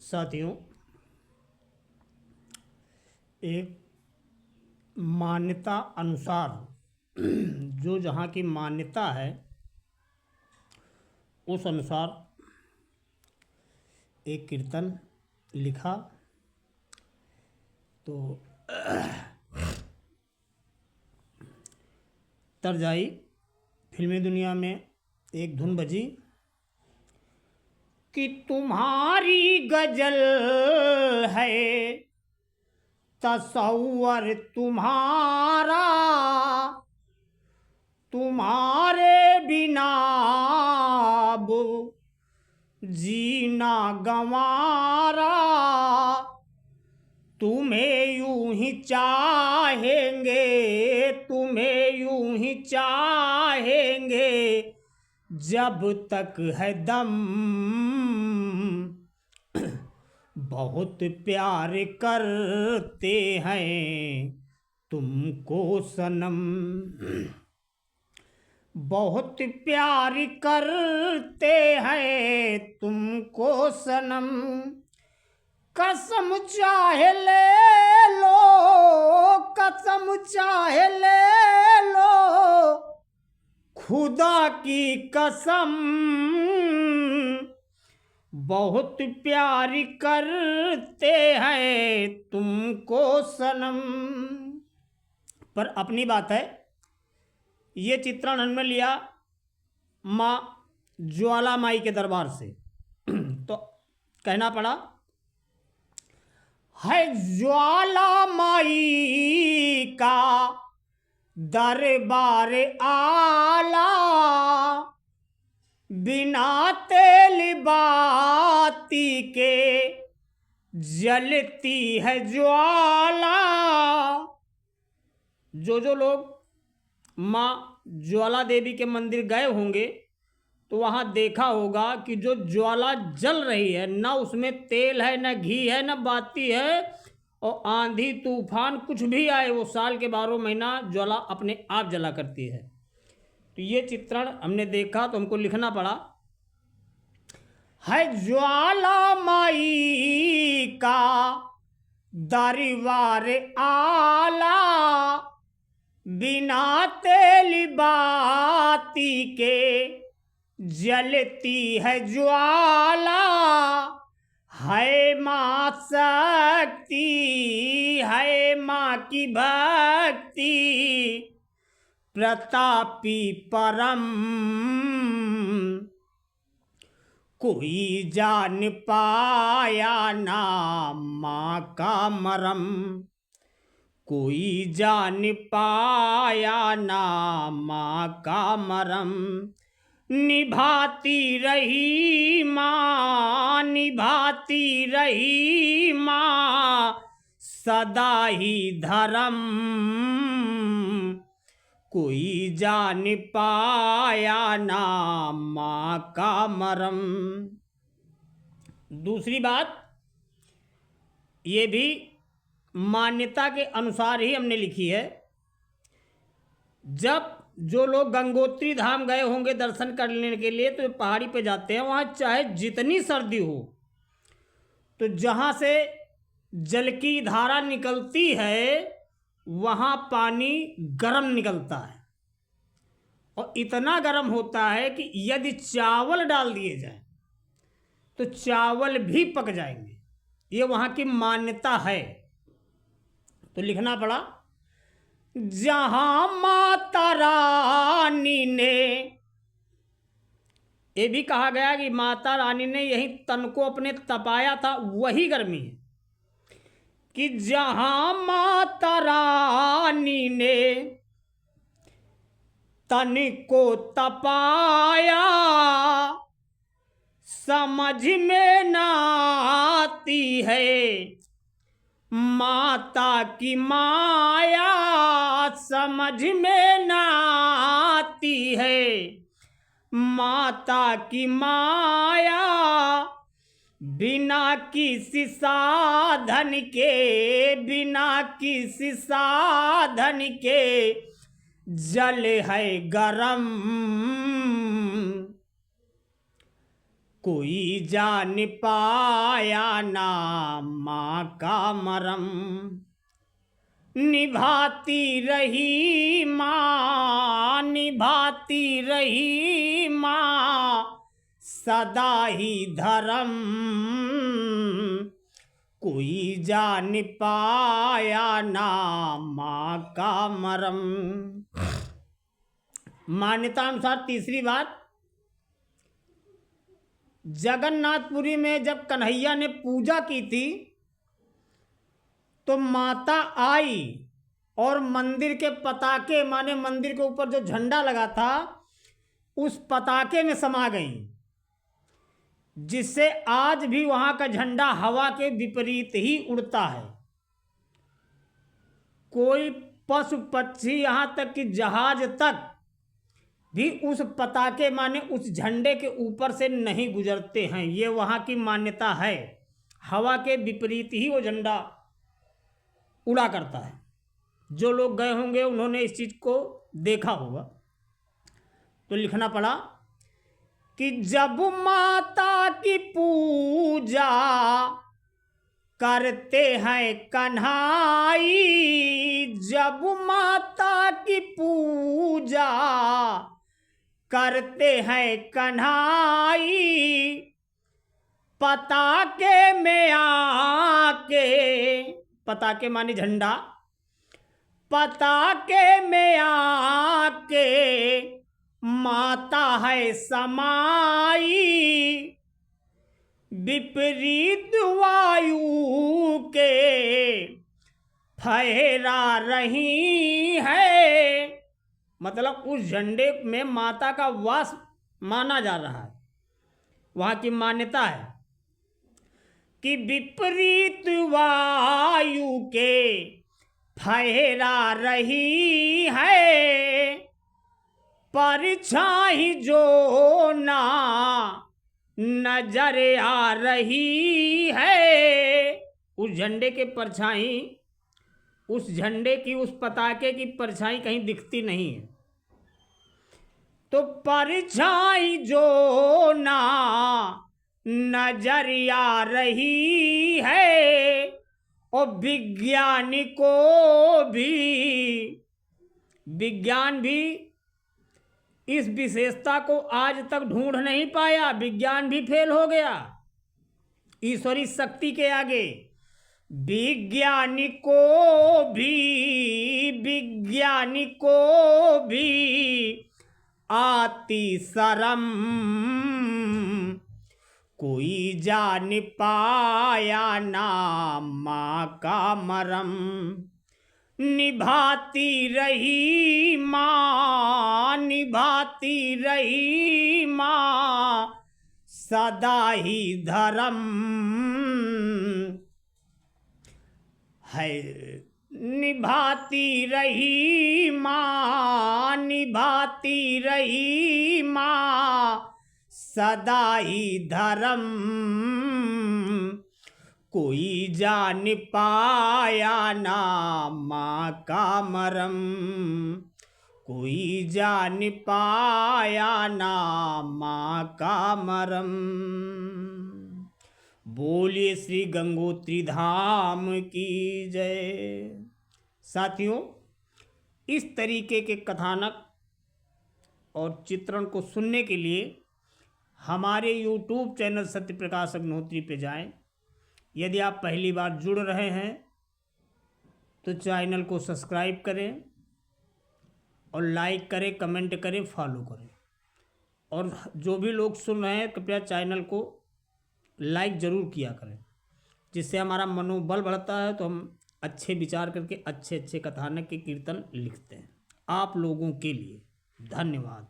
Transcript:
साथियों, एक मान्यता अनुसार जो जहाँ की मान्यता है उस अनुसार एक कीर्तन लिखा। तो तर्ज आई, फिल्मी दुनिया में एक धुन बजी कि तुम्हारी गजल है तसव्वुर तुम्हारा, तुम्हारे बिना अब जीना गंवारा, तुम्हें यूं ही चाहेंगे, तुम्हें यूं ही चाहेंगे जब तक है दम, बहुत प्यार करते हैं तुमको सनम, बहुत प्यार करते हैं तुमको सनम, कसम चाहे ले लो, कसम चाहे ले लो, खुदा की कसम, बहुत प्यार करते हैं तुमको सनम। पर अपनी बात है, ये चित्रण हमने लिया माँ ज्वाला माई के दरबार से। तो कहना पड़ा है ज्वाला माई का दरबार आला, बिना तेल बाती के जलती है ज्वाला। जो लोग माँ ज्वाला देवी के मंदिर गए होंगे तो वहाँ देखा होगा कि जो ज्वाला जल रही है, ना उसमें तेल है, ना घी है, ना बाती है, और आंधी तूफान कुछ भी आए वो साल के 12 महीना ज्वाला अपने आप जला करती है। तो ये चित्रण हमने देखा तो हमको लिखना पड़ा है ज्वाला माई का दरबार आला, बिना तेल बाती के जलती है ज्वाला, है माँ शक्ति, है माँ की भक्ति, प्रतापी परम, कोई जान पाया ना माँ का मरम, कोई जान पाया ना माँ का मरम, निभाती रही माँ, निभाती रही माँ सदा ही धर्म, कोई जान पाया ना माँ का मरम। दूसरी बात, ये भी मान्यता के अनुसार ही हमने लिखी है। जब जो लोग गंगोत्री धाम गए होंगे दर्शन करने के लिए तो पहाड़ी पे जाते हैं, वहाँ चाहे जितनी सर्दी हो तो जहाँ से जल की धारा निकलती है वहाँ पानी गर्म निकलता है, और इतना गर्म होता है कि यदि चावल डाल दिए जाए तो चावल भी पक जाएंगे। ये वहाँ की मान्यता है। तो लिखना पड़ा, जहाँ माता रानी ने, ये भी कहा गया कि माता रानी ने यही तन को अपने तपाया था, वही गर्मी है कि जहाँ माता रानी ने तन को तपाया, समझ में न आती है माता की माया, समझ में न आती है माता की माया, बिना किसी साधन के, बिना किसी साधन के जल है गरम, कोई जान पाया ना माँ का मरम, निभाती रही माँ, निभाती रही माँ सदा ही धर्म, कोई जान पाया ना माँ का मरम। मान्यता अनुसार तीसरी बात, जगन्नाथपुरी में जब कन्हैया ने पूजा की थी तो माता आई और मंदिर के पताके, माने मंदिर के ऊपर जो झंडा लगा था उस पताके में समा गई, जिससे आज भी वहां का झंडा हवा के विपरीत ही उड़ता है। कोई पशु पक्षी यहाँ तक कि जहाज तक भी उस पताके माने उस झंडे के ऊपर से नहीं गुजरते हैं। ये वहाँ की मान्यता है, हवा के विपरीत ही वो झंडा उड़ा करता है। जो लोग गए होंगे उन्होंने इस चीज़ को देखा होगा। तो लिखना पड़ा कि जब माता की पूजा करते हैं कन्हाई, जब माता की पूजा करते हैं कन्हाई, पताके में आके, पताके माने झंडा, पताके में आके माता है समाई, विपरीत वायु के फहरा रही है। मतलब उस झंडे में माता का वास माना जा रहा है। वहाँ की मान्यता है कि विपरीत वायु के फहरा रही है, परछाई जो ना नजर आ रही है। उस झंडे के परछाई, उस झंडे की, उस पताके की परछाई कहीं दिखती नहीं है। तो परछाई जो ना नजर आ रही है, और वैज्ञानिकों भी, विज्ञान भी इस विशेषता को आज तक ढूंढ नहीं पाया। विज्ञान भी फेल हो गया ईश्वरी शक्ति के आगे। विज्ञानिकों भी आती शरम, कोई जान पाया ना माँ का मरम, निभाती रही माँ, निभाती रही माँ सदा ही धर्म है, निभाती रही माँ, निभाती रही माँ सदा ही धर्म, कोई जान पाया ना माँ का मरम, कोई जान पाया ना माँ का मरम। बोलिए श्री गंगोत्री धाम की जय। साथियों, इस तरीके के कथानक और चित्रण को सुनने के लिए हमारे YouTube चैनल सत्य प्रकाश अग्निहोत्री पे जाएं। यदि आप पहली बार जुड़ रहे हैं तो चैनल को सब्सक्राइब करें और लाइक करें, कमेंट करें, फॉलो करें। और जो भी लोग सुन रहे हैं कृपया चैनल को लाइक ज़रूर किया करें, जिससे हमारा मनोबल बढ़ता है। तो हम अच्छे विचार करके अच्छे अच्छे कथानक के कीर्तन लिखते हैं आप लोगों के लिए। धन्यवाद।